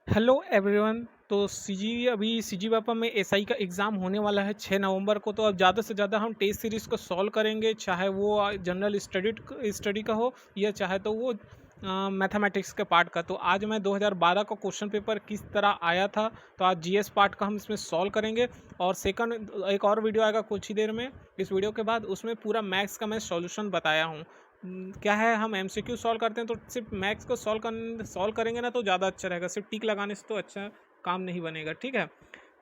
Hello everyone. तो CG वापा में SI का एग्ज़ाम होने वाला है 6 नवंबर को। तो अब ज़्यादा से ज़्यादा हम टेस्ट सीरीज़ को सॉल्व करेंगे, चाहे वो जनरल स्टडी का हो या चाहे तो वो मैथमेटिक्स के पार्ट का। तो आज मैं 2012 का क्वेश्चन पेपर किस तरह आया था, तो आज जीएस पार्ट का हम इसमें सॉल्व करेंगे। और सेकंड एक और वीडियो आएगा कुछ ही देर में इस वीडियो के बाद, उसमें पूरा मैथ्स का मैं सॉल्यूशन बताया हूँ। क्या है, हम एमसीक्यू सॉल्व करते हैं तो सिर्फ मैथ्स को सॉल्व करेंगे ना तो ज़्यादा अच्छा रहेगा, सिर्फ टिक लगाने से तो अच्छा काम नहीं बनेगा। ठीक है,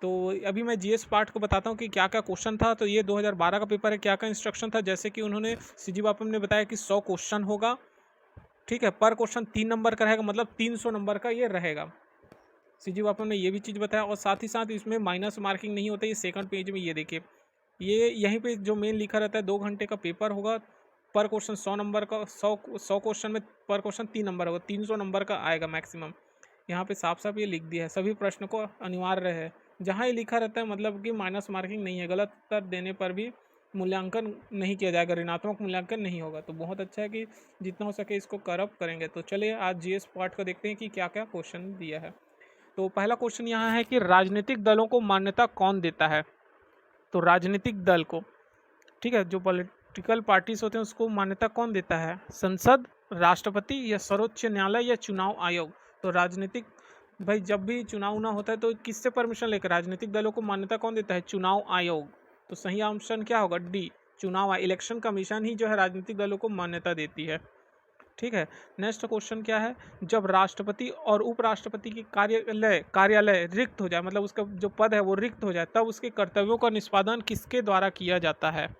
तो अभी मैं जीएस पार्ट को बताता हूँ कि क्या क्या क्वेश्चन था। तो ये 2012 का पेपर है, क्या क्या इंस्ट्रक्शन था। जैसे कि उन्होंने सीजी वापम ने बताया कि 100 क्वेश्चन होगा। ठीक है, पर क्वेश्चन 3 नंबर का रहेगा, मतलब 300 नंबर का ये रहेगा। सीजी वापम ने ये भी चीज़ बताया, और साथ ही साथ इसमें माइनस मार्किंग नहीं होता। ये सेकंड पेज में ये देखिए, ये यहीं पे जो मेन लिखा रहता है 2 घंटे का पेपर होगा। पर क्वेश्चन 100 नंबर का, 100 क्वेश्चन में पर क्वेश्चन 3 नंबर होगा, 300 नंबर का आएगा मैक्सिमम। यहाँ पे साफ साफ ये लिख दिया है, सभी प्रश्न को अनिवार्य है। जहाँ ये लिखा रहता है मतलब कि माइनस मार्किंग नहीं है, गलत उत्तर देने पर भी मूल्यांकन नहीं किया जाएगा, ऋणात्मक मूल्यांकन नहीं होगा। तो बहुत अच्छा है कि जितना हो सके इसको करप करेंगे। तो चलिए आज जीएस पार्ट को देखते हैं कि क्या क्या क्वेश्चन दिया है। तो पहला क्वेश्चन यहाँ है कि राजनीतिक दलों को मान्यता कौन देता है। तो राजनीतिक दल को, ठीक है, जो पॉलिटिकल पार्टीज होते हैं उसको मान्यता कौन देता है, संसद, राष्ट्रपति या सर्वोच्च न्यायालय या चुनाव आयोग। तो राजनीतिक, भाई जब भी चुनाव ना होता है तो किससे परमिशन लेकर राजनीतिक दलों को मान्यता कौन देता है, चुनाव आयोग। तो सही ऑप्शन क्या होगा, डी, चुनाव इलेक्शन कमीशन ही जो है राजनीतिक दलों को मान्यता देती है। ठीक है, नेक्स्ट क्वेश्चन क्या है, जब राष्ट्रपति और उपराष्ट्रपति की कार्यालय रिक्त हो जाए, मतलब उसका जो पद है वो रिक्त हो जाए, तब उसके कर्तव्यों का निष्पादन किसके द्वारा किया जाता है।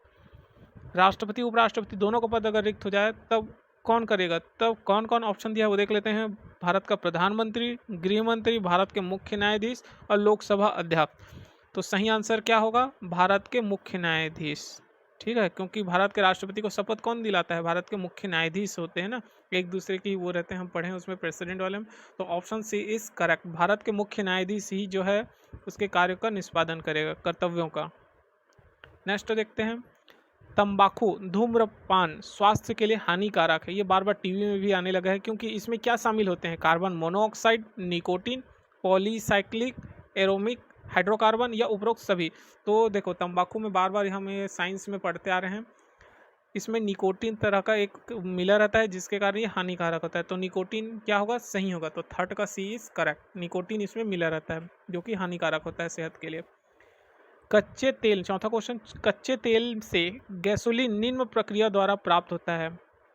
राष्ट्रपति उपराष्ट्रपति दोनों का पद अगर रिक्त हो जाए तब कौन करेगा, तब कौन कौन ऑप्शन दिया है वो देख लेते हैं। भारत का प्रधानमंत्री, गृह मंत्री, भारत के मुख्य न्यायाधीश और लोकसभा अध्यक्ष। तो सही आंसर क्या होगा, भारत के मुख्य न्यायाधीश। ठीक है, क्योंकि भारत के राष्ट्रपति को शपथ कौन दिलाता है, भारत के मुख्य न्यायाधीश होते हैं ना, एक दूसरे की वो रहते हैं, हम पढ़े हैं उसमें प्रेसिडेंट वाले में। तो option C is correct, Bharat के मुख्य न्यायाधीश ही जो है उसके कार्य का निष्पादन करेगा, कर्तव्यों का। नेक्स्ट देखते हैं, तंबाकू धूम्रपान स्वास्थ्य के लिए हानिकारक है। ये बार बार टीवी में भी आने लगा है, क्योंकि इसमें क्या शामिल होते हैं, carbon monoxide, nicotine, polycyclic aromatic hydrocarbon या उपरोक्त सभी। तो देखो, तंबाकू में बार बार हम ये साइंस में पढ़ते आ रहे हैं, इसमें निकोटीन तरह का एक मिला रहता है जिसके कारण ये हानिकारक होता है। तो निकोटीन क्या होगा, सही होगा। तो थर्ड का सी इज करेक्ट, निकोटीन इसमें मिला रहता है जो कि हानिकारक होता है सेहत के लिए। कच्चे तेल, चौथा क्वेश्चन, कच्चे तेल से गैसोलीन निम्न प्रक्रिया द्वारा प्राप्त होता है।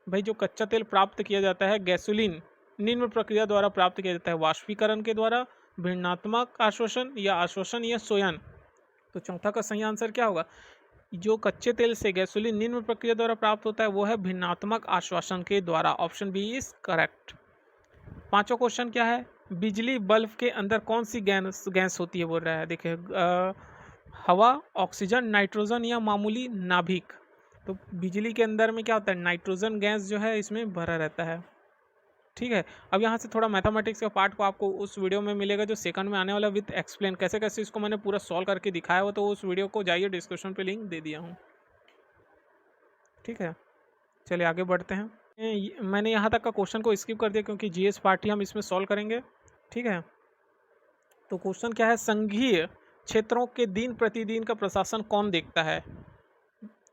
भाई जो कच्चा तेल प्राप्त किया जाता है गैसोलीन निम्न प्रक्रिया द्वारा प्राप्त किया जाता है, वाष्पीकरण के द्वारा, भिन्नात्मक आश्वासन या आश्वासन या सोयन। तो चौथा का सही आंसर क्या होगा, जो कच्चे तेल से गैसोलीन निम्न प्रक्रिया द्वारा प्राप्त होता है वो है भिन्नात्मक आश्वासन के द्वारा, ऑप्शन बी इज करेक्ट। पांचवा क्वेश्चन क्या है, बिजली बल्ब के अंदर कौन सी गैस गैस होती है बोल रहा है। देखिए, हवा, ऑक्सीजन, नाइट्रोजन या मामूली नाभिक। तो बिजली के अंदर में क्या होता है, नाइट्रोजन गैस जो है इसमें भरा रहता है। ठीक है, अब यहाँ से थोड़ा मैथमेटिक्स का पार्ट को आपको उस वीडियो में मिलेगा जो सेकंड में आने वाला, विद एक्सप्लेन कैसे कैसे इसको मैंने पूरा सॉल्व करके दिखाया हो। तो उस वीडियो को जाइए, डिस्क्रिप्शन पे लिंक दे दिया हूँ। ठीक है, चलिए आगे बढ़ते हैं। मैंने यहाँ तक का क्वेश्चन को स्किप कर दिया क्योंकि जीएस पार्ट ही हम इसमें सॉल्व करेंगे। ठीक है, तो क्वेश्चन क्या है, संघीय क्षेत्रों के दिन प्रतिदिन का प्रशासन कौन देखता है।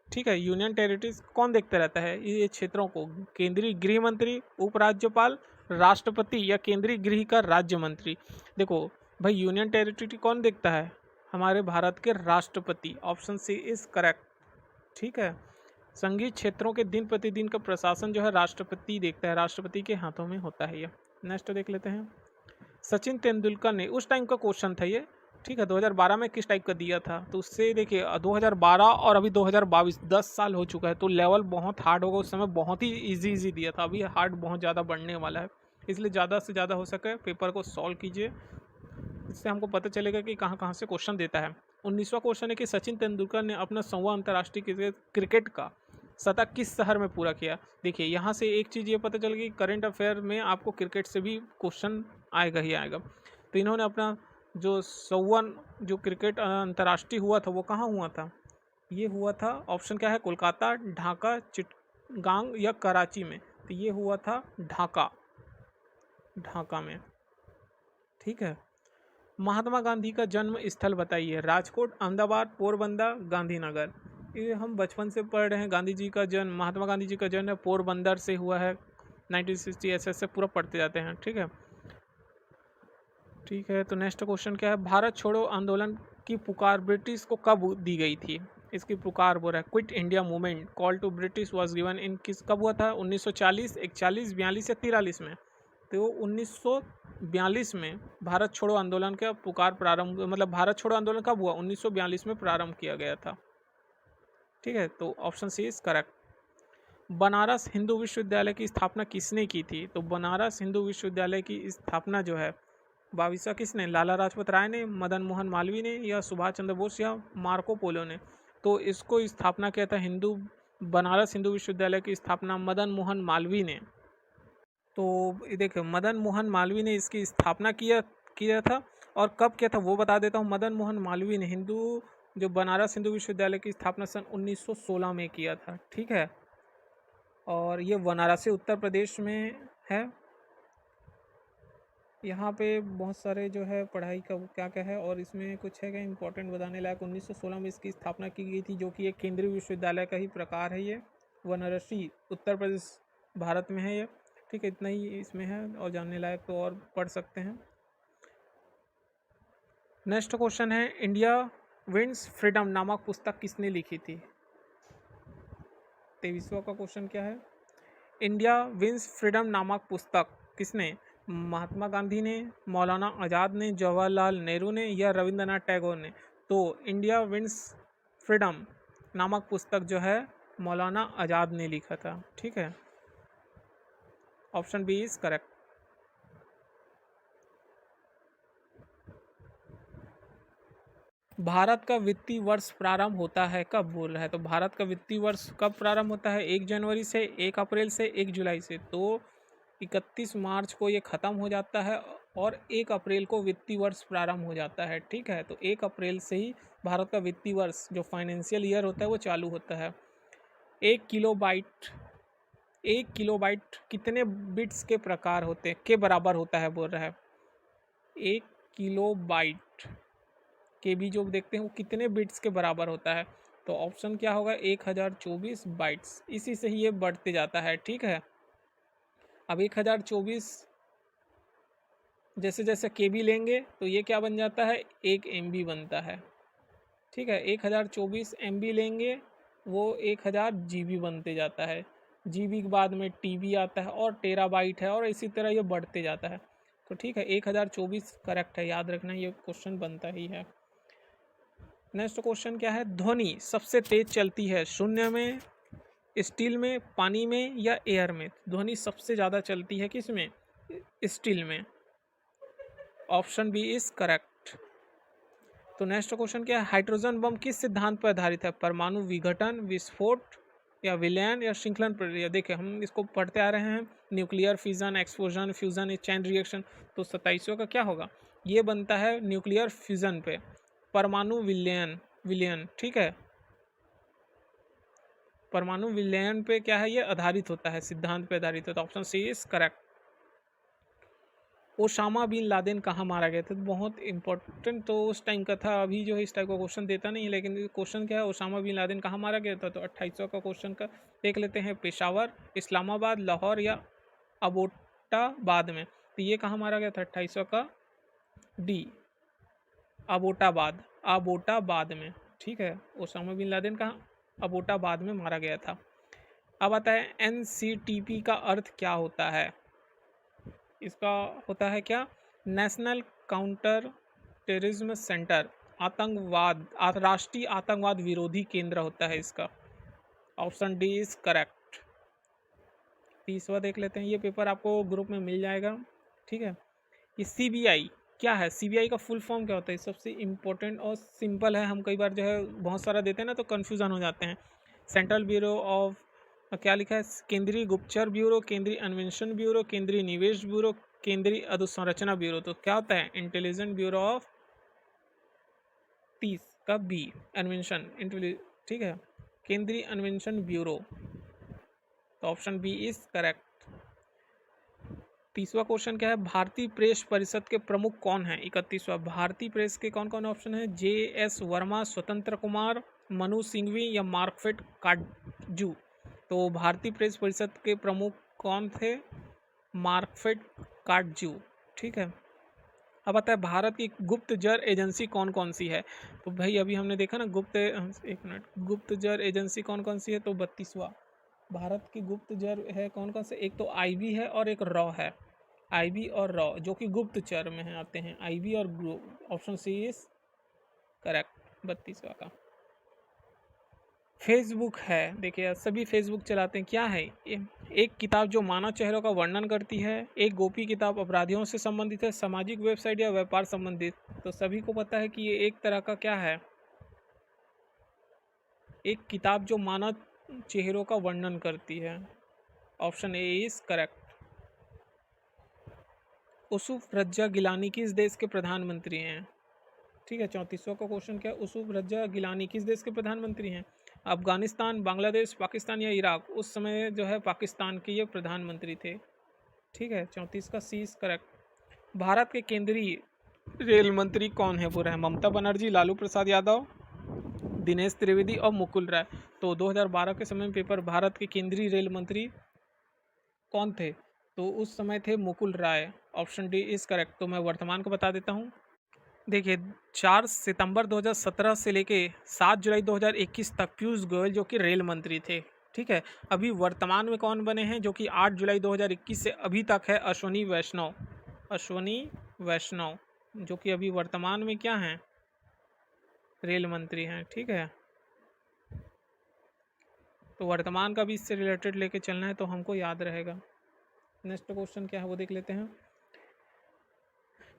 ठीक है, यूनियन टेरिटरीज कौन देखता रहता है ये क्षेत्रों को, केंद्रीय गृह मंत्री, उपराज्यपाल, राष्ट्रपति या केंद्रीय गृह का राज्य मंत्री। देखो भाई, यूनियन टेरिटरी कौन देखता है, हमारे भारत के राष्ट्रपति, ऑप्शन सी इज करेक्ट। ठीक है, संघीय क्षेत्रों के दिन प्रतिदिन का प्रशासन जो है राष्ट्रपति देखता है, राष्ट्रपति के हाथों में होता है ये। नेक्स्ट देख लेते हैं, सचिन तेंदुलकर ने, उस टाइम का क्वेश्चन था ये, ठीक है, 2012 में किस टाइप का दिया था। तो उससे देखिए 2012 और अभी 2022 10 साल हो चुका है, तो लेवल बहुत हार्ड होगा। उस समय बहुत ही इजी दिया था, अभी हार्ड बहुत ज़्यादा बढ़ने वाला है। इसलिए ज़्यादा से ज़्यादा हो सके पेपर को सॉल्व कीजिए, इससे हमको पता चलेगा कि कहाँ कहाँ से क्वेश्चन देता है। 19वां क्वेश्चन है कि सचिन तेंदुलकर ने अपना 100वां अंतर्राष्ट्रीय क्रिकेट का शतक किस शहर में पूरा किया। देखिए यहाँ से एक चीज़ ये पता चल गई, करंट अफेयर में आपको क्रिकेट से भी क्वेश्चन आएगा ही आएगा। तो इन्होंने अपना जो 100वां जो क्रिकेट अंतर्राष्ट्रीय हुआ था वो कहाँ हुआ था, ये हुआ था, ऑप्शन क्या है, कोलकाता, ढाका, चिटगांग या कराची में। तो ये हुआ था ढाका, ढाका में। ठीक है। महात्मा गांधी का जन्म स्थल बताइए। राजकोट, अहमदाबाद, पोरबंदर, गांधीनगर। ये हम बचपन से पढ़ रहे हैं। गांधी जी का जन्म, महात्मा गांधी जी का जन्म पोरबंदर से हुआ है। 1960 ऐसे पूरा पढ़ते जाते हैं। ठीक है। ठीक है, तो नेक्स्ट क्वेश्चन क्या है? भारत छोड़ो आंदोलन की पुकार ब्रिटिश को कब दी गई थी? इसकी पुकार बोल रहा है quit India movement call to British was given in किस, कब हुआ था? 1940, 41, 42 या 43 में? तो 1942 में भारत छोड़ो आंदोलन का पुकार प्रारंभ, मतलब भारत छोड़ो आंदोलन कब हुआ? 1942 में प्रारंभ किया गया था। ठीक है, तो option C is correct. Banaras Hindu विश्वविद्यालय की स्थापना किसने की थी? तो बनारस हिंदू विश्वविद्यालय की स्थापना जो है 22वां किसने? लाला लाजपत राय ने, मदन मोहन मालवीय ने, या सुभाष चंद्र बोस, या मार्को पोलो ने? तो इसको स्थापना किया था बनारस हिंदू विश्वविद्यालय की स्थापना मदन मोहन मालवीय ने। तो देखिए, मदन मोहन मालवीय ने इसकी स्थापना किया किया था। और कब किया था वो बता देता हूँ। मदन मोहन मालवीय ने जो बनारस हिंदू विश्वविद्यालय की स्थापना सन 1916 में किया था। ठीक है, और ये वाराणसी उत्तर प्रदेश में है। यहाँ पे बहुत सारे जो है पढ़ाई का क्या क्या है, और इसमें कुछ है क्या इंपॉर्टेंट बताने लायक। 1916 में इसकी स्थापना की गई थी, जो कि एक केंद्रीय विश्वविद्यालय का ही प्रकार है। ये वाराणसी उत्तर प्रदेश भारत में है ये। ठीक है, इतना ही इसमें है, और जानने लायक तो और पढ़ सकते हैं। नेक्स्ट क्वेश्चन है, इंडिया विंस फ्रीडम नामक पुस्तक किसने लिखी थी? 23वां का क्वेश्चन क्या है? इंडिया विंस फ्रीडम नामक पुस्तक किसने? महात्मा गांधी ने, मौलाना आज़ाद ने, जवाहरलाल नेहरू ने, या रविंद्रनाथ टैगोर ने? तो इंडिया विंस फ्रीडम नामक पुस्तक जो है मौलाना आज़ाद ने लिखा था। ठीक है, option B is correct. Bharat का वित्तीय वर्ष प्रारंभ होता है कब? बोल रहा है। तो भारत का वित्तीय वर्ष कब प्रारंभ होता है? 1 जनवरी से, 1 अप्रैल से, 1 जुलाई से। तो 31 मार्च को ये ख़त्म हो जाता है, और 1 अप्रैल को वित्तीय वर्ष प्रारंभ हो जाता है। ठीक है, तो 1 अप्रैल से ही भारत का वित्तीय वर्ष जो फाइनेंशियल ईयर होता है वो चालू होता है। 1 किलोबाइट कितने बिट्स के प्रकार होते हैं, के बराबर होता है बोल रहा है? 1 किलोबाइट के भी जो देखते हैं वो कितने बिट्स के बराबर होता है? तो ऑप्शन क्या होगा? 1024 बाइट्स। इसी से ही ये बढ़ते जाता है। ठीक है, अब 1024 जैसे जैसे KB लेंगे तो ये क्या बन जाता है? 1 MB बनता है। ठीक है, 1024 MB लेंगे वो 1000 GB बनते जाता है। GB के बाद में TB आता है, और टेराबाइट है, और इसी तरह ये बढ़ते जाता है। तो ठीक है, 1024 करेक्ट है, याद रखना, ये क्वेश्चन बनता ही है। नेक्स्ट क्वेश्चन क्या है? ध्वनि सबसे तेज चलती है शून्य में, स्टील में, पानी में, या एयर में? ध्वनि सबसे ज़्यादा चलती है किस में? स्टील में। Option B is correct. तो नेक्स्ट क्वेश्चन क्या है? हाइड्रोजन बम किस सिद्धांत पर आधारित है? परमाणु विघटन, विस्फोट, या विलयन, या श्रृंखलन प्रक्रिया? देखिए, हम इसको पढ़ते आ रहे हैं, nuclear fission, explosion, fusion, chain reaction. तो 27वां का क्या होगा? ये बनता है न्यूक्लियर फ्यूजन पे, परमाणु विलयन। ठीक है, परमाणु विलयन पे क्या है? ये आधारित होता है, सिद्धांत पे आधारित होता है। Option C is correct. Osama bin Laden कहाँ मारा गया था? तो बहुत इंपॉर्टेंट तो उस टाइम का था, अभी जो है इस टाइप का क्वेश्चन देता नहीं है। लेकिन क्वेश्चन क्या है? ओसामा बिन लादेन कहाँ मारा गया था? तो 28वां का क्वेश्चन का देख लेते हैं। पेशावर, इस्लामाबाद, लाहौर, या अबोटाबाद में? तो ये कहाँ मारा गया था? 28वां का डी, अबोटाबाद में। ठीक है, ओसामा बिन लादेन कहाँ? अबोटाबाद में मारा गया था। अब आता है NCTP का अर्थ क्या होता है? इसका होता है क्या? नेशनल काउंटर टेररिज्म सेंटर, राष्ट्रीय आतंकवाद विरोधी केंद्र होता है इसका। Option D is correct. 30वां देख लेते हैं, ये पेपर आपको ग्रुप में मिल जाएगा। ठीक है, ये CBI क्या है? CBI का फुल फॉर्म क्या होता है? सबसे इम्पोर्टेंट और सिंपल है, हम कई बार जो है बहुत सारा देते हैं ना तो कन्फ्यूज़न हो जाते हैं। सेंट्रल ब्यूरो ऑफ, क्या लिखा है? केंद्रीय गुप्तचर ब्यूरो, केंद्रीय अन्वेषण ब्यूरो, केंद्रीय निवेश ब्यूरो, केंद्रीय अधोसंरचना ब्यूरो। तो क्या होता है? इंटेलिजेंस ब्यूरो ऑफ 30 का बी, अन्वेषण। ठीक है, केंद्रीय अन्वेषण ब्यूरो। तो ऑप्शन बी इज करेक्ट। 31वां क्वेश्चन क्या है, भारतीय प्रेस परिषद के प्रमुख कौन है? 31वां, भारतीय प्रेस के कौन कौन ऑप्शन है? JS वर्मा, स्वतंत्र कुमार, मनु सिंघवी या मार्कफेट काटजू। तो भारतीय प्रेस परिषद के प्रमुख कौन थे? मार्कफेट काटजू। ठीक है, अब आता है भारत की गुप्तचर एजेंसी कौन कौन सी है? तो भाई अभी हमने देखा ना एक मिनट, गुप्तचर एजेंसी कौन कौन सी है? तो 32वां, भारत की गुप्तचर है कौन कौन से? एक तो IB है और एक रॉ है। IB और रॉ जो कि गुप्तचर में आते हैं, IB और ऑप्शन सी इज करेक्ट 32वां का। फेसबुक है, देखिए सभी फेसबुक चलाते हैं, क्या है? एक किताब जो मानव चेहरों का वर्णन करती है, एक गोपी किताब अपराधियों से संबंधित है, सामाजिक वेबसाइट या व्यापार संबंधित। तो सभी को पता है कि ये एक तरह का क्या है, एक किताब जो मानव चेहरों का वर्णन करती है। Option A is correct. Yusuf Raza Gilani किस देश के प्रधानमंत्री हैं? ठीक है, 34वां का क्वेश्चन क्या है, यूसुफ रज्जा गिलानी किस देश के प्रधानमंत्री हैं? अफगानिस्तान, बांग्लादेश, पाकिस्तान या इराक? उस समय जो है पाकिस्तान के ये प्रधानमंत्री थे। ठीक है, 34 का सी इज करेक्ट। भारत के केंद्रीय रेल मंत्री कौन है? वो रहे ममता बनर्जी, लालू प्रसाद यादव, दिनेश त्रिवेदी और मुकुल राय। तो 2012 के समय में पेपर, भारत के केंद्रीय रेल मंत्री कौन थे? तो उस समय थे Mukul Roy. Option D is correct. तो मैं वर्तमान को बता देता हूँ। देखिए 4 सितंबर 2017 से लेके 7 जुलाई 2021 तक पीयूष गोयल जो कि रेल मंत्री थे। ठीक है, अभी वर्तमान में कौन बने हैं जो कि 8 जुलाई 2021 से अभी तक है? अश्वनी वैष्णव। अश्वनी वैष्णव जो कि अभी वर्तमान में क्या हैं? रेल मंत्री हैं। ठीक है, तो वर्तमान का भी इससे रिलेटेड लेके चलना है तो हमको याद रहेगा। नेक्स्ट क्वेश्चन क्या है वो देख लेते हैं।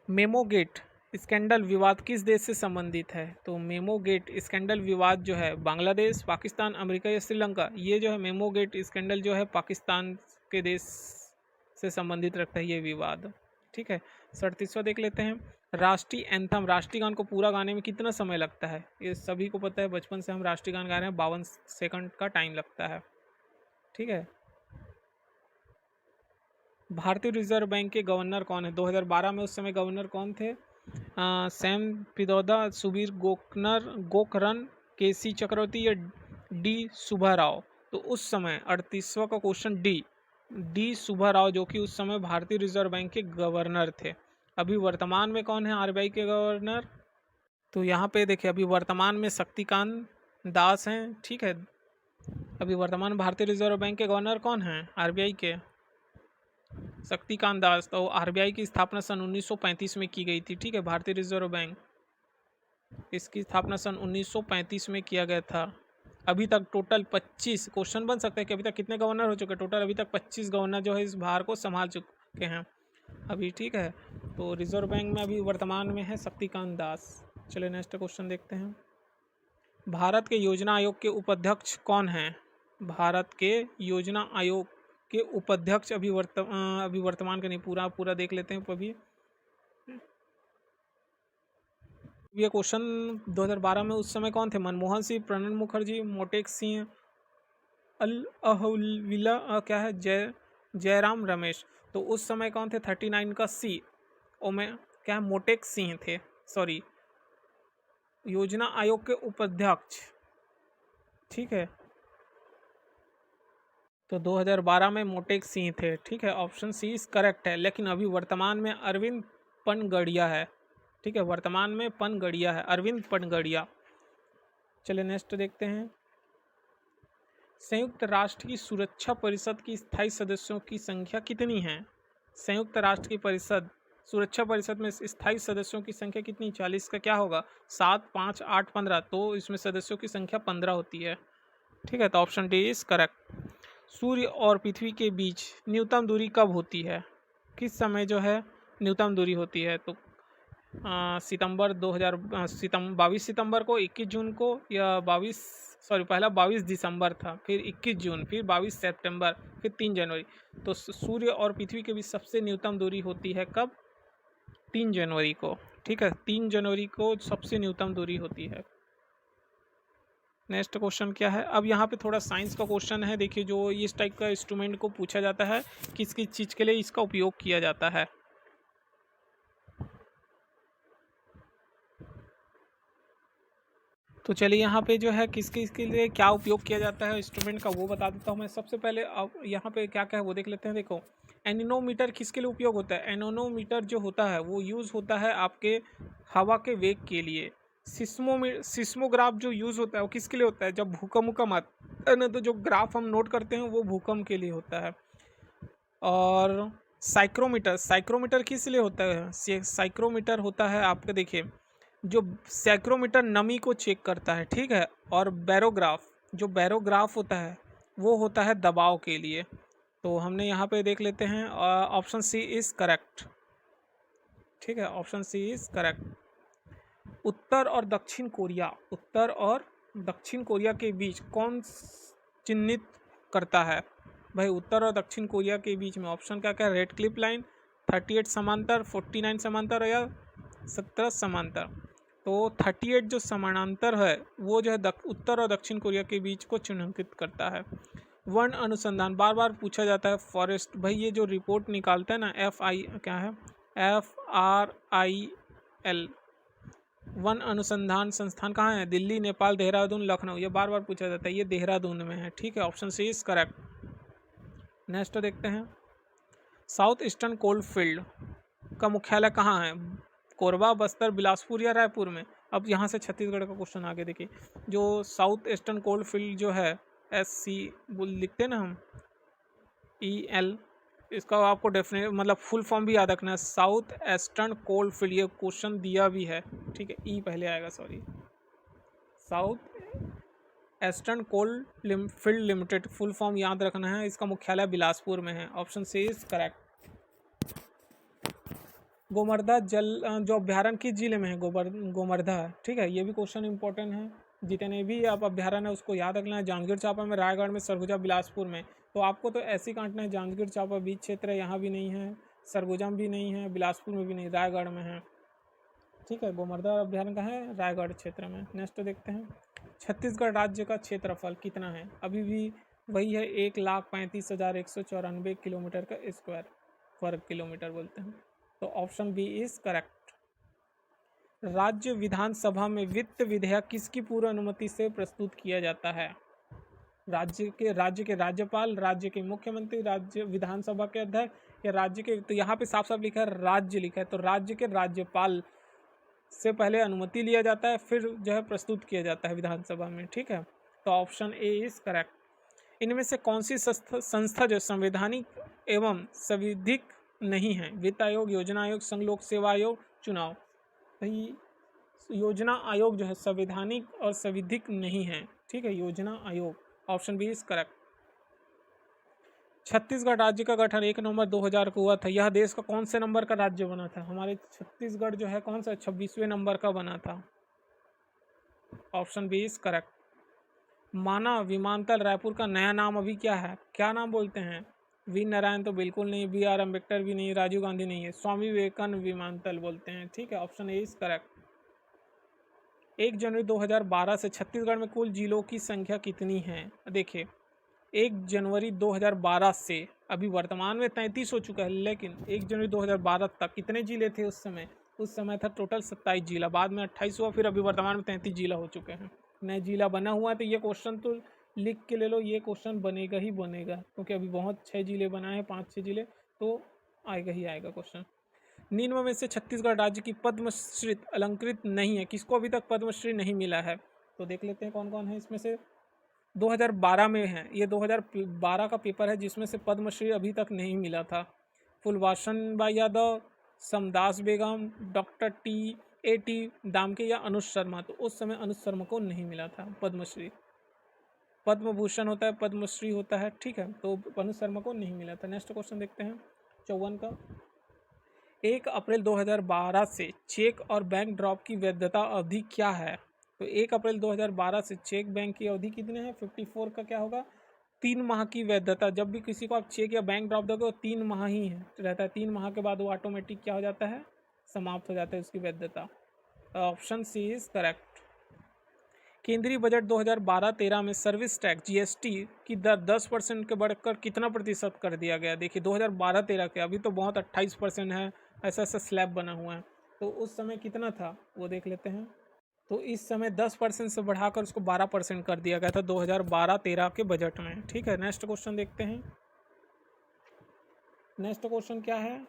मेमोगेट स्कैंडल विवाद किस देश से संबंधित है? तो मेमोगेट स्कैंडल विवाद जो है बांग्लादेश, पाकिस्तान, अमेरिका या श्रीलंका? ये जो है मेमोगेट स्कैंडल जो है पाकिस्तान के देश से संबंधित रखता है ये विवाद। ठीक है, 37वां देख लेते हैं। राष्ट्रीय एंथम, राष्ट्रीय गान को पूरा गाने में कितना समय लगता है? ये सभी को पता है, बचपन से हम राष्ट्रीय गान गा रहे हैं, 52 सेकंड का टाइम लगता है। ठीक है, भारतीय रिजर्व बैंक के गवर्नर कौन है? 2012 में उस समय गवर्नर कौन थे? सैम पित्रोदा, सुबीर गोकरण, KC चक्रवर्ती या D सुब्बा राव? तो उस समय 38वां का क्वेश्चन D सुब्बा राव जो कि उस समय भारतीय रिजर्व बैंक के गवर्नर थे। अभी वर्तमान में कौन है RBI के गवर्नर? तो यहाँ पे देखिए अभी वर्तमान में शक्तिकांत दास हैं। ठीक है, अभी वर्तमान भारतीय रिजर्व बैंक के गवर्नर कौन हैं RBI के? शक्तिकांत दास। तो RBI की स्थापना सन 1935 में की गई थी। ठीक है, भारतीय रिजर्व बैंक, इसकी स्थापना सन 1935 में किया गया था। अभी तक टोटल 25 क्वेश्चन बन सकता है कि अभी तक कितने गवर्नर हो चुके हैं? टोटल अभी तक 25 गवर्नर जो है इस भार को संभाल चुके हैं अभी। ठीक है, तो रिजर्व बैंक में अभी वर्तमान में है शक्तिकांत दास। चलिए नेक्स्ट क्वेश्चन देखते हैं। भारत के योजना आयोग के उपाध्यक्ष कौन हैं? भारत के योजना आयोग के उपाध्यक्ष अभी वर्तमान का नहीं, पूरा देख लेते हैं। अभी ये क्वेश्चन 2012 में उस समय कौन थे? मनमोहन सिंह, प्रणब मुखर्जी, मोटेक सिंह, अल अहलविला क्या है, जयराम रमेश? तो उस समय कौन थे? 39 का C में क्या है, मोटेक सिंह थे। सॉरी, योजना आयोग के उपाध्यक्ष। ठीक है, तो 2012 में मोटेक सिंह थे। ठीक है, ऑप्शन सी इज करेक्ट है। लेकिन अभी वर्तमान में अरविंद पनगड़िया है। ठीक है, वर्तमान में पनगड़िया है, अरविंद पनगड़िया। चलिए नेक्स्ट देखते हैं। संयुक्त राष्ट्र की सुरक्षा परिषद की स्थायी सदस्यों की संख्या कितनी है? संयुक्त राष्ट्र की परिषद, सुरक्षा परिषद में स्थायी सदस्यों की संख्या कितनी? 40 का क्या होगा? 7, 5, 8, 15। तो इसमें सदस्यों की संख्या 15 होती है। ठीक है, तो ऑप्शन डी इज करेक्ट। सूर्य और पृथ्वी के बीच न्यूनतम दूरी कब होती है? किस समय जो है न्यूनतम दूरी होती है? तो 22 सितंबर को, 21 जून को या पहला 22 दिसंबर था, फिर 21 जून, फिर 22 सितंबर, फिर 3 जनवरी। तो सूर्य और पृथ्वी के बीच सबसे न्यूनतम दूरी होती है कब? 3 जनवरी को। ठीक है, 3 जनवरी को सबसे न्यूनतम दूरी होती है। नेक्स्ट क्वेश्चन क्या है, अब यहाँ पे थोड़ा साइंस का क्वेश्चन है। देखिए जो इस टाइप का इंस्ट्रूमेंट को पूछा जाता है, किस किस चीज़ के लिए इसका उपयोग किया जाता है। तो चलिए यहाँ पे जो है किस किस के लिए क्या उपयोग किया जाता है इंस्ट्रूमेंट का, वो बता देता हूँ मैं। सबसे पहले अब यहाँ पे क्या क्या है वो देख लेते हैं। देखो एनीनोमीटर किसके लिए उपयोग होता है। एनोनोमीटर जो होता है वो यूज़ होता है आपके हवा के वेग के लिए। सिस्मोग्राफ जो यूज़ होता है वो किसके लिए होता है, जब भूकंप उकम आता है ना, तो जो ग्राफ हम नोट करते हैं वो भूकंप के लिए होता है। और साइक्रोमीटर, साइक्रोमीटर किस लिए होता है। साइक्रोमीटर होता है आपके, देखिए जो साइक्रोमीटर नमी को चेक करता है, ठीक है। और बैरोग्राफ, जो बैरोग्राफ होता है वो होता है दबाव के लिए। तो हमने यहाँ पे देख लेते हैं, ऑप्शन सी इज़ करेक्ट, ठीक है, ऑप्शन सी इज़ करेक्ट। उत्तर और दक्षिण कोरिया, उत्तर और दक्षिण कोरिया के बीच कौन चिन्हित करता है। भाई उत्तर और दक्षिण कोरिया के बीच में ऑप्शन क्या क्या, रेड क्लिप लाइन, 38 समांतर, 49 समांतर या 17 समांतर। तो 38 जो समानांतर है वो जो है उत्तर और दक्षिण कोरिया के बीच को चिन्हित करता है। वन अनुसंधान बार बार पूछा जाता है। फॉरेस्ट, भाई ये जो रिपोर्ट निकालते हैं ना, FI क्या है, FRIL, वन अनुसंधान संस्थान कहाँ है, दिल्ली, नेपाल, देहरादून, लखनऊ। ये बार बार पूछा जाता है, ये देहरादून में है, ठीक है, option C is correct. Next देखते हैं, साउथ ईस्टर्न कोल फील्ड का मुख्यालय कहाँ है, कोरबा, बस्तर, बिलासपुर या रायपुर में। अब यहाँ से छत्तीसगढ़ का क्वेश्चन आगे देखिए, जो साउथ ईस्टर्न कोल फील्ड जो है, SC लिखते हैं ना हम, EL, इसका आपको डेफिनेट मतलब फुल फॉर्म भी याद रखना है, साउथ ईस्टर्न कोल फील्ड। ये क्वेश्चन दिया भी है, ठीक है, ई पहले आएगा, sorry, south eastern coal field limited, full form याद रखना है। इसका मुख्यालय बिलासपुर में है, option C is correct. Gomarda जल जो अभ्यारण्य किस जिले में है, गोमर्धा, ठीक है, ये भी क्वेश्चन इंपॉर्टेंट है। जितने भी आप अभ्यारण्य है उसको याद रखना है, जांजगीर चांपा में, रायगढ़ में, सरगुजा, बिलासपुर में। तो आपको तो ऐसे ही काटना है, जांजगीर चांपा बीच क्षेत्र है, यहाँ भी नहीं है, सरगुजा में भी नहीं है, बिलासपुर में भी नहीं, रायगढ़ में है, ठीक है। गोमर्धा अभ्यारण्य का है रायगढ़ क्षेत्र में। नेक्स्ट देखते हैं, छत्तीसगढ़ राज्य का क्षेत्रफल कितना है, अभी भी वही है, 1,35,194 किलोमीटर का स्क्वायर, वर्ग किलोमीटर बोलते हैं। तो ऑप्शन बी इज करेक्ट। राज्य विधानसभा में वित्त विधेयक किसकी पूर्व अनुमति से प्रस्तुत किया जाता है। राज्य के राज्यपाल, राज्य के मुख्यमंत्री, राज्य विधानसभा के अध्यक्ष या राज्य के, तो यहाँ पे साफ साफ लिखा है राज्य लिखा है, तो राज्य के राज्यपाल से पहले अनुमति लिया जाता है, फिर जो है प्रस्तुत किया जाता है विधानसभा में, ठीक है। तो ऑप्शन ए इज करेक्ट। इनमें से कौन सी संस्था जो संवैधानिक एवं संविधिक नहीं है, वित्त आयोग, योजना आयोग, संघ लोक सेवा आयोग, चुनाव। भाई योजना आयोग जो है संवैधानिक और संविधिक नहीं है, ठीक है, योजना आयोग, option B is correct. Chhattisgarh राज्य का गठन 1 नवंबर 2000 को हुआ था, यह देश का कौन से नंबर का राज्य बना था, हमारे छत्तीसगढ़ जो है कौन सा 26वें नंबर का बना था, ऑप्शन बी इज करेक्ट। माना विमानतल रायपुर का नया नाम अभी क्या है, क्या नाम बोलते हैं, वी नारायण तो बिल्कुल नहीं, BR अम्बेडकर भी नहीं, राजीव गांधी नहीं है, स्वामी विवेकानंद विमानतल बोलते हैं, ठीक है, ऑप्शन ए इज करेक्ट। 1 जनवरी 2012 से छत्तीसगढ़ में कुल जिलों की संख्या कितनी है। देखिए 1 जनवरी 2012 से अभी वर्तमान में 33 हो चुका है, लेकिन 1 जनवरी 2012 तक कितने जिले थे उस समय, उस समय था टोटल 27 जिला, बाद में 28 हुआ, फिर अभी वर्तमान में 33 जिला हो चुके हैं, नए जिला बना हुआ है। तो ये क्वेश्चन तो लिख के ले लो, ये क्वेश्चन बनेगा ही बनेगा, क्योंकि अभी बहुत 6 जिले बनाए हैं, 5-6 जिले, तो आएगा ही आएगा क्वेश्चन। निम्न में से छत्तीसगढ़ राज्य की पद्मश्री अलंकृत नहीं है, किसको अभी तक पद्मश्री नहीं मिला है, तो देख लेते हैं कौन कौन है इसमें से। 2012 में है, ये 2012 का पेपर है जिसमें से पद्मश्री अभी तक नहीं मिला था। फुलवासन बाई यादव, समदास बेगम, डॉक्टर TAT दामके या अनुज शर्मा, तो उस समय अनुज शर्मा को नहीं मिला था पद्मश्री। पद्म भूषण होता है, पद्मश्री होता है, ठीक है, तो अनुज शर्मा को नहीं मिला था। नेक्स्ट क्वेश्चन देखते हैं 54 का, 1 अप्रैल 2012 से चेक और बैंक ड्रॉप की वैधता अवधि क्या है। तो 1 अप्रैल 2012 से चेक बैंक की अवधि कितने हैं, 54 का क्या होगा, 3 माह की वैधता। जब भी किसी को आप चेक या बैंक ड्रॉप दोगे वो 3 माह ही है रहता है, 3 माह के बाद वो ऑटोमेटिक क्या हो जाता है, समाप्त हो जाता है उसकी वैधता। Option C is correct. केंद्रीय बजट 2012-13 में सर्विस टैक्स जीएसटी की दर 10% के बढ़कर कितना प्रतिशत कर दिया गया। देखिए 2012-13 के, अभी तो बहुत 28% है, ऐसा ऐसा स्लैब बना हुआ है, तो उस समय कितना था वो देख लेते हैं। तो इस समय 10% से बढ़ाकर उसको 12% कर दिया गया था 2012-13 के बजट में। ठीक है, नेक्स्ट क्वेश्चन देखते हैं। नेक्स्ट क्वेश्चन क्या है,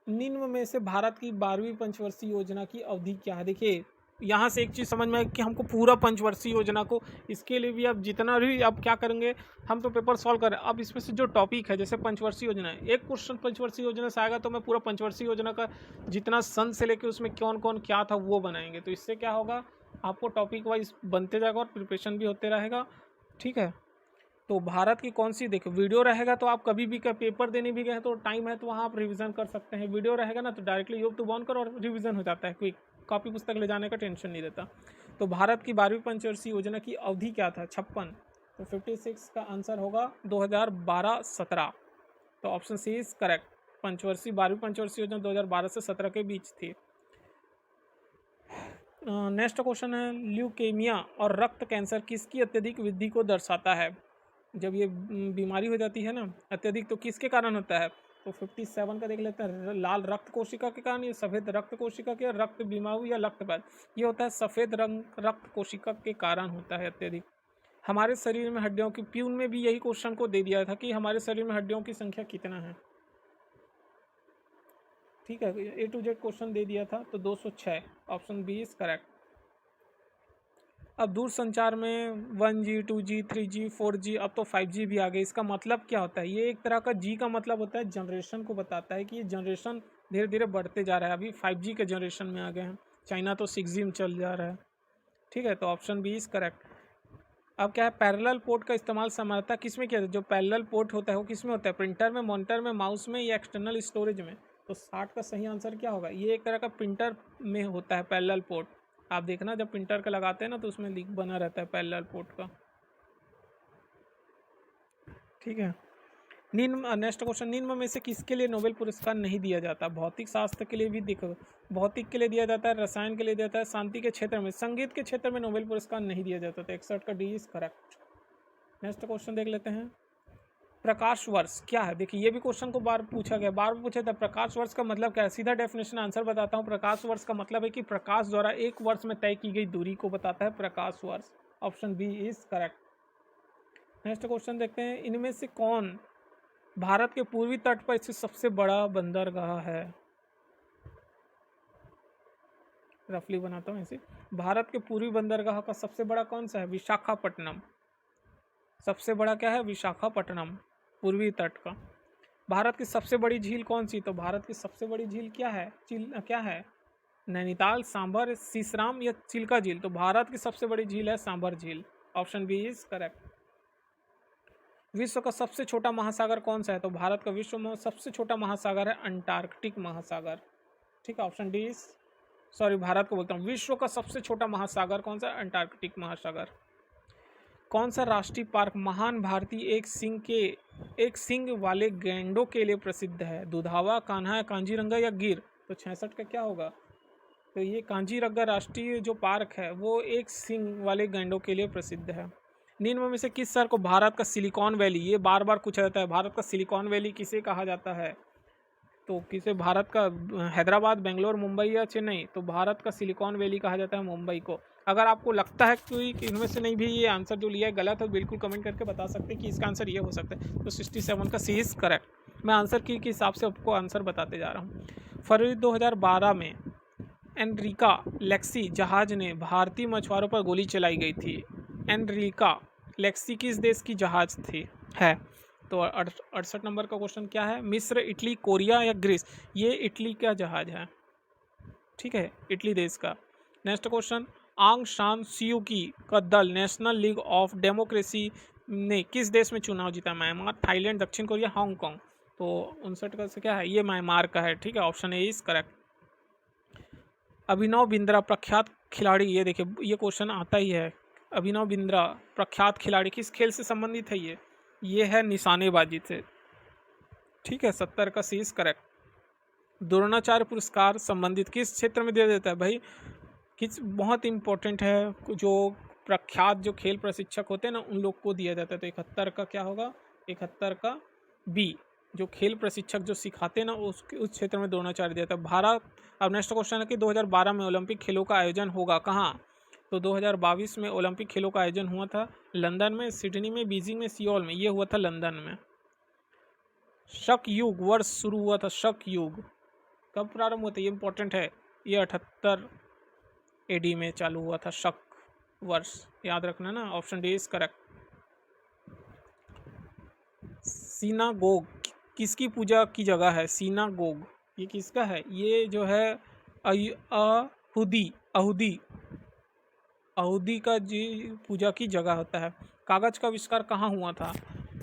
निम्न में से भारत की 12वीं पंचवर्षीय योजना की अवधि क्या है। देखिए यहाँ से एक चीज़ समझ में आई कि हमको पूरा पंचवर्षीय योजना को, इसके लिए भी अब जितना भी अब क्या करेंगे, हम तो पेपर सॉल्व करें। अब इसमें से जो टॉपिक है, जैसे पंचवर्षीय योजना है, एक क्वेश्चन पंचवर्षीय योजना से आएगा तो मैं पूरा पंचवर्षीय योजना का जितना सन से लेके उसमें कौन कौन क्या था वो बनाएंगे। तो इससे क्या होगा, आपको टॉपिक वाइज बनते जाएगा और प्रिपरेशन भी होते रहेगा। ठीक है, तो भारत की कौन सी, देखो वीडियो रहेगा तो आप कभी भी पेपर देने भी गए तो टाइम है तो वहाँ आप रिवीजन कर सकते हैं। वीडियो रहेगा ना तो डायरेक्टली यूट्यूब ऑन कर और रिवीजन हो जाता है, क्विक, कॉपी पुस्तक ले जाने का टेंशन नहीं रहता। तो भारत की 12वीं पंचवर्षीय योजना की अवधि क्या था, 56। तो 56 का आंसर होगा 2012-17। तो ऑप्शन सी इज करेक्ट। 12वीं पंचवर्षीय योजना 2012 से 17 के बीच थी। नेक्स्ट क्वेश्चन है, ल्यूकेमिया और रक्त कैंसर किसकी अत्यधिक वृद्धि को दर्शाता है। जब ये बीमारी हो जाती है ना अत्यधिक, तो किसके कारण होता है। तो 57 का देख लेते हैं, लाल रक्त कोशिका के कारण, ये सफ़ेद रक्त कोशिका के, रक्त बीमारू या रक्तपात, ये होता है सफ़ेद रंग रक्त कोशिका के कारण होता है अत्यधिक। हमारे शरीर में हड्डियों की, प्यून में भी यही क्वेश्चन को दे दिया था कि हमारे शरीर में हड्डियों की संख्या कितना है। ठीक है, A to Z क्वेश्चन दे दिया था, तो 206, ऑप्शन बी इज करेक्ट। अब दूर संचार में 1G 2G 3G 4G, अब तो 5G भी आ गई। इसका मतलब क्या होता है, ये एक तरह का G का मतलब होता है जनरेशन को बताता है कि ये जनरेशन धीरे धीरे बढ़ते जा रहा है। अभी 5G के जनरेशन में आ गए हैं, चाइना तो 6G में चल जा रहा है। ठीक है, तो ऑप्शन बी इज करेक्ट। अब क्या है, पैरेलल पोर्ट का इस्तेमाल सामान्यतः किस में किया जाता है। जो पैरेलल पोर्ट होता है वो किस में होता है, प्रिंटर में, मॉनिटर में, माउस में या एक्सटर्नल स्टोरेज में। तो 60 का सही आंसर क्या होगा, ये एक तरह का प्रिंटर में होता है पैरेलल पोर्ट। आप देखना जब प्रिंटर का लगाते हैं ना तो उसमें लिंक बना रहता है पैरेलल पोर्ट का। ठीक है, नेक्स्ट क्वेश्चन, निम्न में से किसके लिए नोबेल पुरस्कार नहीं दिया जाता। भौतिक शास्त्र के लिए भी देखो, भौतिक के लिए दिया जाता है, रसायन के लिए दिया जाता है, शांति के क्षेत्र में, संगीत के क्षेत्र में नोबेल पुरस्कार नहीं दिया जाता। तो 61 का D is correct. Next question देख लेते हैं, प्रकाश वर्ष क्या है। देखिए ये भी क्वेश्चन को बार पूछा गया, बार पूछा था प्रकाश वर्ष का मतलब क्या है। सीधा डेफिनेशन आंसर बताता हूँ। प्रकाश वर्ष का मतलब है कि प्रकाश द्वारा एक वर्ष में तय की गई दूरी को बताता है प्रकाश वर्ष। Option B is correct. Next question देखते हैं, इनमें से कौन भारत के पूर्वी तट पर स्थित सबसे बड़ा बंदरगाह है। रफली बनाता हूँ ऐसे, भारत के पूर्वी बंदरगाह का सबसे बड़ा कौन सा है, विशाखापट्टनम। सबसे बड़ा क्या है, विशाखापट्टनम, पूर्वी तट का। भारत की सबसे बड़ी झील कौन सी, तो भारत की सबसे बड़ी झील क्या है, क्या है, नैनीताल, सांभर, सीसराम या चिल्का झील। तो भारत की सबसे बड़ी झील है सांभर झील। Option B is correct. विश्व का सबसे छोटा महासागर कौन सा है, तो भारत का विश्व में सबसे छोटा महासागर है अंटार्कटिक महासागर। ठीक है, option D is, sorry Bharat को बोलता हूँ, विश्व का सबसे छोटा महासागर कौन सा, अंटार्कटिक महासागर। कौन सा राष्ट्रीय पार्क महान भारतीय एक सिंग वाले गैंडों के लिए प्रसिद्ध है। दुधावा, कान्हा, कांजीरंगा या गिर। तो 66 का क्या होगा, तो ये कांजीरंगा राष्ट्रीय जो पार्क है वो एक सिंग वाले गैंडों के लिए प्रसिद्ध है। निम्न में से किस शहर को भारत का सिलिकॉन वैली, ये बार बार पूछा जाता है, भारत का सिलिकॉन वैली किसे कहा जाता है। तो किसे, भारत का हैदराबाद, बेंगलोर, मुंबई या चेन्नई। तो भारत का सिलिकॉन वैली कहा जाता है मुंबई को। अगर आपको लगता है कि इनमें से नहीं भी ये आंसर जो लिया है गलत है, बिल्कुल कमेंट करके बता सकते हैं कि इसका आंसर ये हो सकता है। तो 67 का सी इज करेक्ट। मैं आंसर की के हिसाब से आपको आंसर बताते जा रहा हूँ। फरवरी 2012 में एनरिका लेक्सी जहाज ने भारतीय मछुआरों पर गोली चलाई गई थी। एनरिका लेक्सी किस देश की जहाज थी है। तो 68 नंबर का क्वेश्चन क्या है, मिस्र, इटली, कोरिया या ग्रीस। ये इटली का जहाज है। ठीक है, इटली देश का। नेक्स्ट क्वेश्चन, आंग सान स्यू की का दल नेशनल लीग ऑफ डेमोक्रेसी ने किस देश में चुनाव जीता। म्यांमार, थाईलैंड, दक्षिण कोरिया, हांगकांग। तो 59 का से क्या है, ये म्यांमार का है। ठीक है, option A is correct. Abhinav Bindra प्रख्यात खिलाड़ी, ये देखिए ये क्वेश्चन आता ही है। अभिनव बिंद्रा प्रख्यात खिलाड़ी किस खेल से संबंधित है, ये है निशानेबाजी से। ठीक है, 70 का सी इज करेक्ट। द्रोणाचार्य पुरस्कार संबंधित किस क्षेत्र में दिया जाता है भाई, किस बहुत इम्पोर्टेंट है, जो प्रख्यात जो खेल प्रशिक्षक होते हैं ना उन लोग को दिया जाता है। तो 71 का क्या होगा, 71 का बी, जो खेल प्रशिक्षक जो सिखाते हैं ना उस क्षेत्र में द्रोणाचार्य दिया था। भारत, अब नेक्स्ट क्वेश्चन है कि 2012 में ओलंपिक खेलों का आयोजन होगा कहाँ। तो 2022 में ओलंपिक खेलों का आयोजन हुआ था लंदन में, सिडनी में, बीजिंग में, सियोल में। ये हुआ था लंदन में। शक युग वर्ष शुरू हुआ था, शक युग कब प्रारंभ हुआ था, ये इंपॉर्टेंट है। ये 78 एडी में चालू हुआ था शक वर्ष, याद रखना ना। Option D is correct. Synagogue किसकी पूजा की जगह है, सिनागोग ये किसका है, ये जो है अहूदी का जी पूजा की जगह होता है। कागज का आविष्कार कहाँ हुआ था,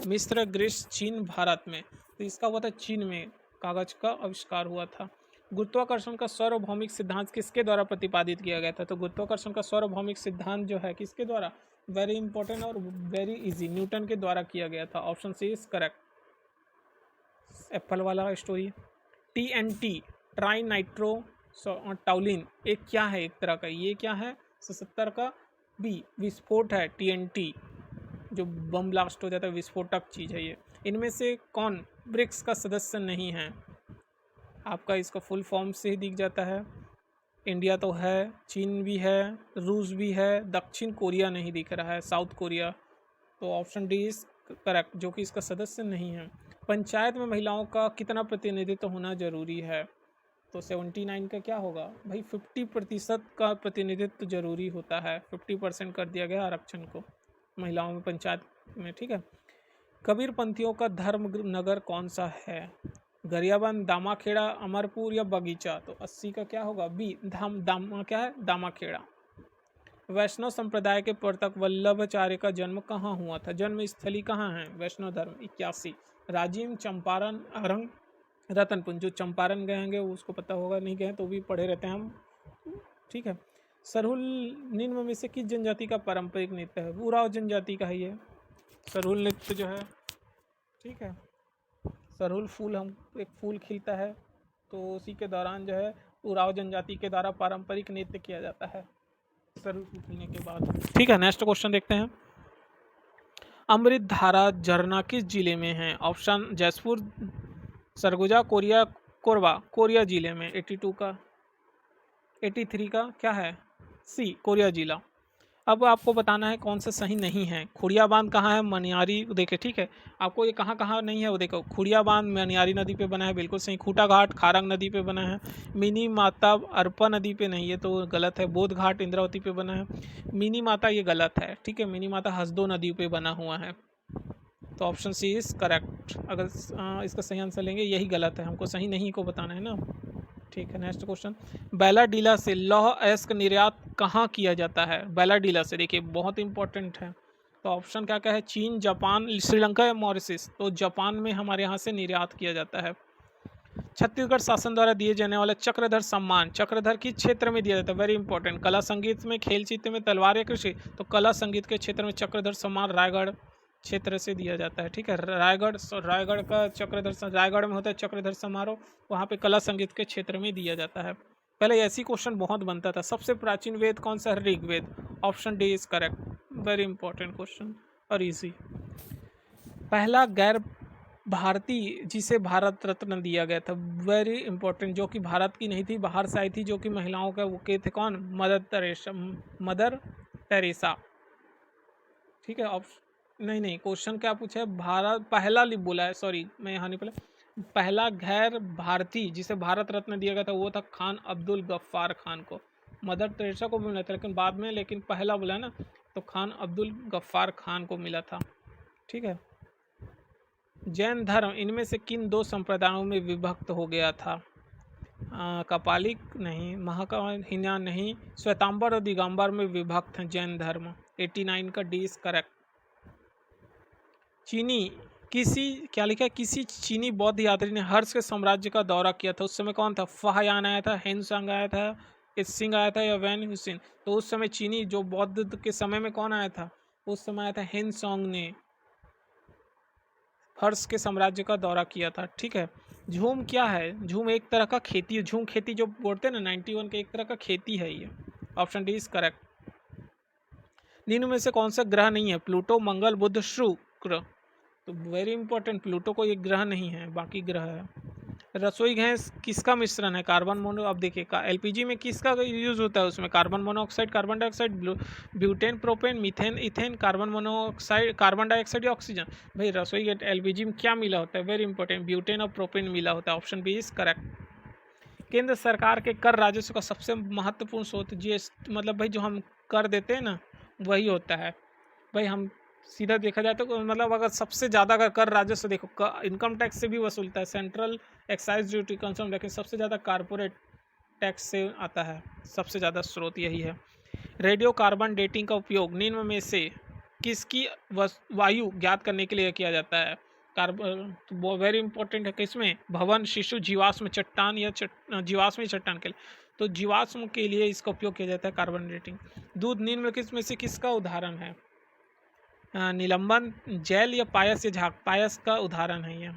मिस्र, ग्रीस, चीन, भारत में। तो इसका हुआ था चीन में कागज का आविष्कार हुआ था। गुरुत्वाकर्षण का सार्वभौमिक सिद्धांत किसके द्वारा प्रतिपादित किया गया था। तो गुरुत्वाकर्षण का सार्वभौमिक सिद्धांत जो है किसके द्वारा, वेरी इंपॉर्टेंट और वेरी इजी, न्यूटन के द्वारा किया गया था। Option C is correct. Apple वाला story. TNT trinitrotoluene एक क्या है, एक तरह का, ये क्या है 77 का बी, विस्फोट है। TNT जो बम ब्लास्ट हो जाता है, विस्फोटक चीज़ है ये। इनमें से कौन ब्रिक्स का सदस्य नहीं है, आपका इसका फुल फॉर्म से ही दिख जाता है। इंडिया तो है, चीन भी है, रूस भी है, दक्षिण कोरिया नहीं दिख रहा है, साउथ कोरिया। तो ऑप्शन डी इज करेक्ट, जो कि इसका सदस्य नहीं है। पंचायत में महिलाओं का कितना प्रतिनिधित्व होना जरूरी है। तो 79 का क्या होगा भाई, 50% का प्रतिनिधित्व जरूरी होता है। 50% कर दिया गया आरक्षण को महिलाओं में पंचायत में, ठीक है। कबीर पंथियों का धर्म नगर कौन सा है, गरियाबंद, दामाखेड़ा, अमरपुर या बगीचा। तो 80 का क्या होगा बी, दामा क्या है, दामाखेड़ा। वैष्णव संप्रदाय के प्रवर्तक वल्लभाचार्य का जन्म कहाँ हुआ था, जन्म स्थली कहाँ है वैष्णव धर्म। 81 राजिम, चंपारण, अरंग, रतनपुर। जो चंपारण गए होंगे उसको पता होगा, नहीं गए तो भी पढ़े रहते हैं हम, ठीक है। सरहुल निम्न में से किस जनजाति का पारंपरिक नृत्य है, उराव जनजाति का है ये सरहुल नृत्य जो है, ठीक है। सरहुल फूल, हम एक फूल खिलता है तो उसी के दौरान जो है उराव जनजाति के द्वारा पारंपरिक नृत्य किया जाता है सरहुल फूल खिलने के बाद, ठीक है। नेक्स्ट क्वेश्चन देखते हैं। अमृत धारा झरना किस जिले में है। Option Jaipur, Surguja, Korea, Korba. Korea जिले में। 82 का 83 का क्या है सी, कोरिया जिला। अब आपको बताना है कौन सा सही नहीं है। खुड़िया बांध कहाँ है, मनियारी देखे, ठीक है। आपको ये कहाँ कहाँ नहीं है वो देखो, खुड़िया बांध मनियारी नदी पे बना है, बिल्कुल सही। खूटा घाट खारंग नदी पे बना है। मिनी माता अरपा नदी पे नहीं है तो गलत है। बोध घाट इंद्रावती पे बना है। मिनी माता ये गलत है, ठीक है। मिनी माता हसदो नदी पे बना हुआ है। तो ऑप्शन सी इज करेक्ट। अगर इसका सही आंसर लेंगे, यही गलत है, हमको सही नहीं को बताना है ना, ठीक है। नेक्स्ट क्वेश्चन, बैलाडीला से लौह अयस्क निर्यात कहाँ किया जाता है। बैलाडीला से देखिए बहुत इंपॉर्टेंट है। तो ऑप्शन क्या क्या है, चीन, जापान, श्रीलंका या मॉरिशस। तो जापान में हमारे यहाँ से निर्यात किया जाता है। छत्तीसगढ़ शासन द्वारा दिए जाने वाला चक्रधर सम्मान, चक्रधर किस क्षेत्र में दिया जाता है, वेरी इंपॉर्टेंट। कला संगीत में, खेल चित्र में, तलवार या कृषि। तो कला संगीत के क्षेत्र में चक्रधर सम्मान रायगढ़ क्षेत्र से दिया जाता है, ठीक है। रायगढ़ का चक्रधर, रायगढ़ में होता है चक्रधर समारोह, वहाँ पे कला संगीत के क्षेत्र में दिया जाता है। पहले ऐसी क्वेश्चन बहुत बनता था। सबसे प्राचीन वेद कौन सा है, Rigveda. Option D is correct, very important question और इजी। पहला गैर भारतीय जिसे भारत रत्न दिया गया था, वेरी इंपॉर्टेंट, जो कि भारत की नहीं थी, बाहर से आई थी, जो कि महिलाओं का वो के थे, कौन, मदर टेरेसा, ठीक है। नहीं क्वेश्चन क्या पूछा है, भारत पहला बोला है, सॉरी मैं यहाँ नहीं, पहला गैर भारतीय जिसे भारत रत्न दिया गया था वो था खान अब्दुल गफ्फार खान को। मदर टेरेसा को भी मिला था लेकिन बाद में, लेकिन पहला बोला ना तो खान अब्दुल गफ्फार खान को मिला था, ठीक है। जैन धर्म इनमें से किन दो संप्रदायों में विभक्त हो गया था। कपालिक नहीं, महाकाहीन नहीं, श्वेतांबर और दिगंबर में विभक्त हैं जैन धर्म। 89 का डी इज करेक्ट। क्या लिखा है, किसी चीनी बौद्ध यात्री ने हर्ष के साम्राज्य का दौरा किया था, उस समय कौन था, फाहयान आया था, हेनसांग आया था, इत्सिंग आया था या वैन हुसैन। तो उस समय चीनी जो बौद्ध के समय में कौन आया था, उस समय आया था हेनसांग ने हर्ष के साम्राज्य का दौरा किया था, ठीक है। झूम क्या है, झूम एक तरह का खेती है, झूम खेती जो बोलते हैं ना 91 के, एक तरह का खेती है ये, ऑप्शन डी इज करेक्ट। निम्न में से कौन सा ग्रह नहीं है? प्लूटो, मंगल, बुध, शुक्र। तो वेरी इंपॉर्टेंट, प्लूटो को एक ग्रह नहीं है, बाकी ग्रह है। रसोई गैस किसका मिश्रण है? कार्बन मोनो, अब देखिए एलपीजी में किसका यूज होता है? उसमें carbon monoxide, carbon dioxide, butane, propane, methane, ethane, carbon monoxide, carbon dioxide या ऑक्सीजन। भाई रसोई गैस एलपीजी में क्या मिला होता है? वेरी इंपॉर्टेंट, ब्यूटेन और प्रोपेन मिला होता है। Option B is correct. केंद्र सरकार के कर राजस्व का सबसे महत्वपूर्ण स्रोत जीएसटी, मतलब भाई जो हम कर देते हैं ना वही होता है। भाई हम सीधा देखा जाए तो मतलब अगर सबसे ज़्यादा अगर कर राजस्व देखो, इनकम टैक्स से भी वसूलता है, सेंट्रल एक्साइज ड्यूटी, कंसम, लेकिन सबसे ज़्यादा कारपोरेट टैक्स से आता है, सबसे ज़्यादा स्रोत यही है। रेडियो कार्बन डेटिंग का उपयोग निम्न में से किसकी वायु ज्ञात करने के लिए किया जाता है? कार्बन वो वेरी इंपॉर्टेंट है, किसमें? भवन, शिशु, जीवाश्म, चट्टान या जीवाश्म चट्टान के लिए। तो जीवाश्म के लिए इसका उपयोग किया जाता है कार्बन डेटिंग। दूध निम्न किसमें से किसका उदाहरण है? निलंबन, जेल या पायस या झाग? पायस का उदाहरण है यह।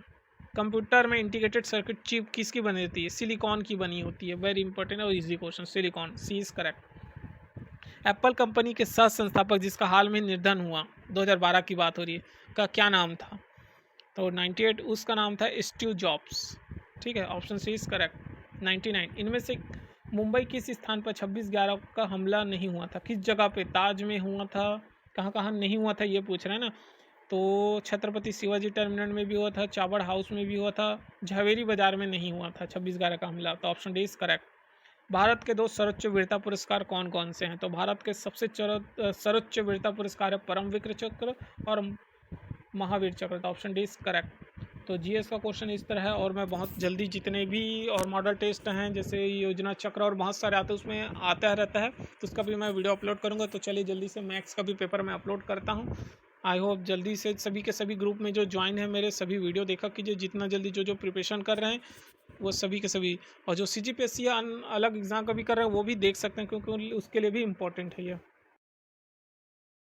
कंप्यूटर में इंटीग्रेटेड सर्किट चिप किसकी बनी होती है? सिलिकॉन की बनी होती है। वेरी इंपॉर्टेंट और easy question, silicon, C is correct. Apple company के सह संस्थापक जिसका हाल में निधन हुआ, 2012 की बात हो रही है, का क्या नाम था? तो 98, उसका नाम था स्टीव जॉब्स। ठीक है, ऑप्शन सी इज करेक्ट। 99, इनमें से मुंबई किस स्थान पर 26/11 का हमला नहीं हुआ था? किस जगह पे? ताज में हुआ था, कहाँ कहाँ नहीं हुआ था ये पूछ रहे हैं ना। तो छत्रपति शिवाजी टर्मिनल में भी हुआ था, चावड़ हाउस में भी हुआ था, झावेरी बाजार में नहीं हुआ था 26/11 का हमला। तो option D is correct. Bharat के 2 सर्वोच्च वीरता पुरस्कार कौन कौन से हैं? तो भारत के सबसे सर्वोच्च वीरता पुरस्कार है परमवीर चक्र और महावीर चक्र। तो ऑप्शन डी इज करेक्ट। तो जीएस का क्वेश्चन इस तरह है, और मैं बहुत जल्दी जितने भी और मॉडल टेस्ट हैं जैसे योजना चक्र और बहुत सारे आते हैं उसमें आता रहता है, तो उसका भी मैं वीडियो अपलोड करूंगा। तो चलिए जल्दी से मैथ्स का भी पेपर मैं अपलोड करता हूं। आई होप जल्दी से सभी के सभी ग्रुप में जो ज्वाइन है मेरे, सभी वीडियो देखा कीजिए, जितना जल्दी जो जो प्रिपरेशन कर रहे हैं वो सभी के सभी, और जो CGPSC या अलग एग्ज़ाम का भी कर रहे हैं वो भी देख सकते हैं, क्योंकि उसके लिए भी इम्पोर्टेंट है ये।